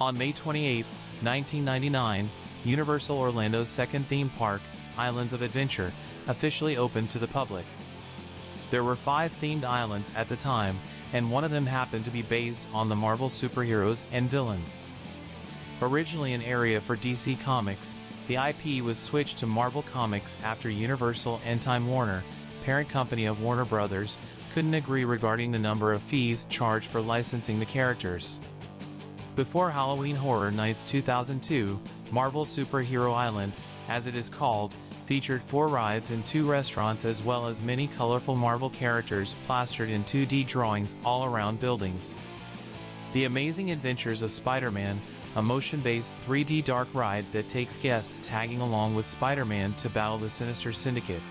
On May 28, 1999, Universal Orlando's second theme park, Islands of Adventure, officially opened to the public. There were 5 themed islands at the time, and one of them happened to be based on the Marvel superheroes and villains. Originally an area for DC Comics, the IP was switched to Marvel Comics after Universal and Time Warner, parent company of Warner Brothers, couldn't agree regarding the number of fees charged for licensing the characters. Before Halloween Horror Nights 2002, Marvel Superhero Island, as it is called, featured 4 rides and 2 restaurants as well as many colorful Marvel characters plastered in 2D drawings all around buildings. The Amazing Adventures of Spider-Man, a motion-based 3D dark ride that takes guests tagging along with Spider-Man to battle the Sinister Syndicate.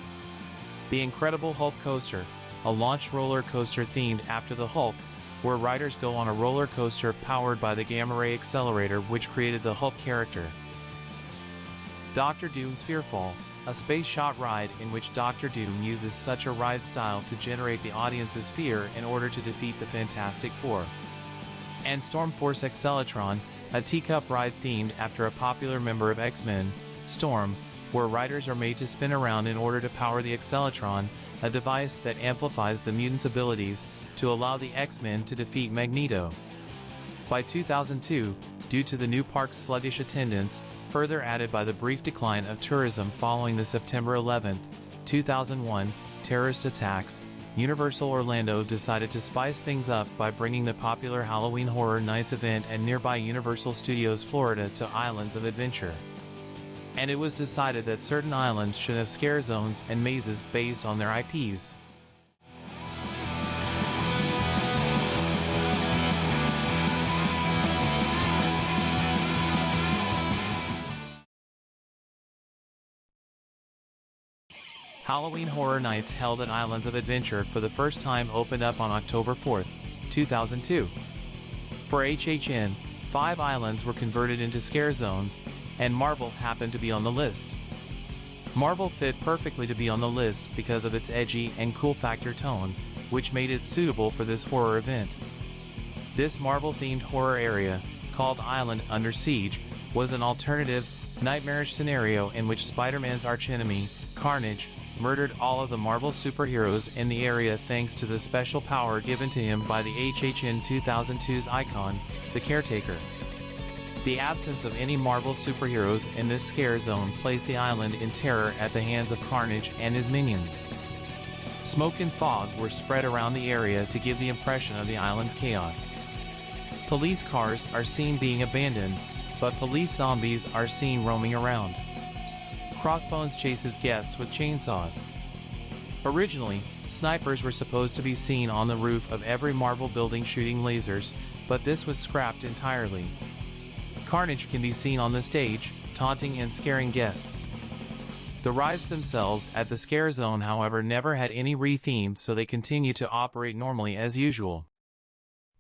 The Incredible Hulk Coaster, a launch roller coaster themed after the Hulk, where riders go on a roller coaster powered by the gamma ray accelerator which created the Hulk character. Dr. Doom's Fearfall, a space shot ride in which Dr. Doom uses such a ride style to generate the audience's fear in order to defeat the Fantastic Four. And Storm Force Accelatron, a teacup ride themed after a popular member of X-Men, Storm, where riders are made to spin around in order to power the Accelatron, a device that amplifies the mutant's abilities to allow the X-Men to defeat Magneto. By 2002, due to the new park's sluggish attendance, further added by the brief decline of tourism following the September 11, 2001, terrorist attacks, Universal Orlando decided to spice things up by bringing the popular Halloween Horror Nights event at nearby Universal Studios Florida to Islands of Adventure. And it was decided that certain islands should have scare zones and mazes based on their IPs. Halloween Horror Nights held at Islands of Adventure for the first time opened up on October 4, 2002. For HHN, 5 islands were converted into scare zones, and Marvel happened to be on the list. Marvel fit perfectly to be on the list because of its edgy and cool factor tone, which made it suitable for this horror event. This Marvel-themed horror area, called Island Under Siege, was an alternative, nightmarish scenario in which Spider-Man's archenemy, Carnage, murdered all of the Marvel superheroes in the area thanks to the special power given to him by the HHN 2002's icon, the Caretaker. The absence of any Marvel superheroes in this scare zone placed the island in terror at the hands of Carnage and his minions. Smoke and fog were spread around the area to give the impression of the island's chaos. Police cars are seen being abandoned, but police zombies are seen roaming around. Crossbones chases guests with chainsaws. Originally, snipers were supposed to be seen on the roof of every Marvel building shooting lasers, but this was scrapped entirely. Carnage can be seen on the stage, taunting and scaring guests. The rides themselves at the Scare Zone, however, never had any re-theme, so they continue to operate normally as usual.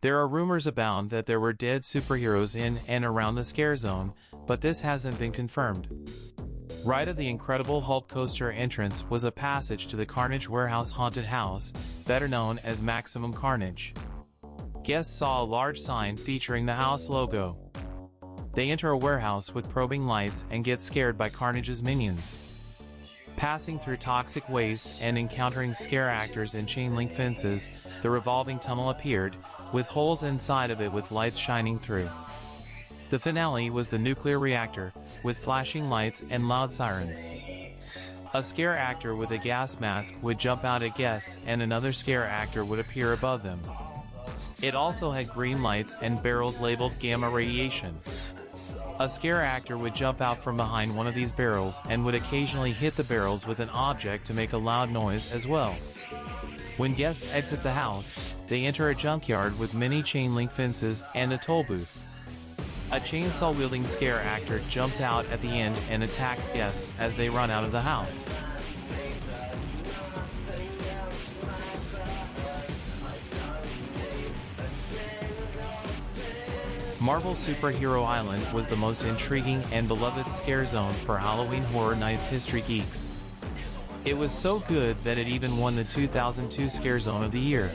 There are rumors abound that there were dead superheroes in and around the Scare Zone, but this hasn't been confirmed. Right of the Incredible Hulk Coaster entrance was a passage to the Carnage Warehouse Haunted House, better known as Maximum Carnage. Guests saw a large sign featuring the house logo. They enter a warehouse with probing lights and get scared by Carnage's minions. Passing through toxic waste and encountering scare actors and chain-link fences, the revolving tunnel appeared, with holes inside of it with lights shining through. The finale was the nuclear reactor, with flashing lights and loud sirens. A scare actor with a gas mask would jump out at guests and another scare actor would appear above them. It also had green lights and barrels labeled gamma radiation. A scare actor would jump out from behind one of these barrels and would occasionally hit the barrels with an object to make a loud noise as well. When guests exit the house, they enter a junkyard with many chain-link fences and a toll booth. A chainsaw-wielding scare actor jumps out at the end and attacks guests as they run out of the house. Marvel Superhero Island was the most intriguing and beloved scare zone for Halloween Horror Nights history geeks. It was so good that it even won the 2002 Scare Zone of the Year.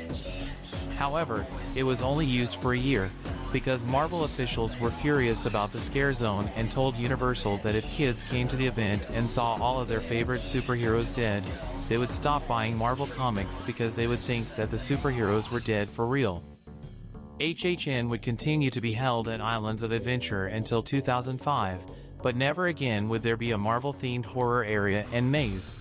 However, it was only used for a year, because Marvel officials were furious about the Scarezone and told Universal that if kids came to the event and saw all of their favorite superheroes dead, they would stop buying Marvel comics because they would think that the superheroes were dead for real. HHN would continue to be held at Islands of Adventure until 2005, but never again would there be a Marvel-themed horror area and maze.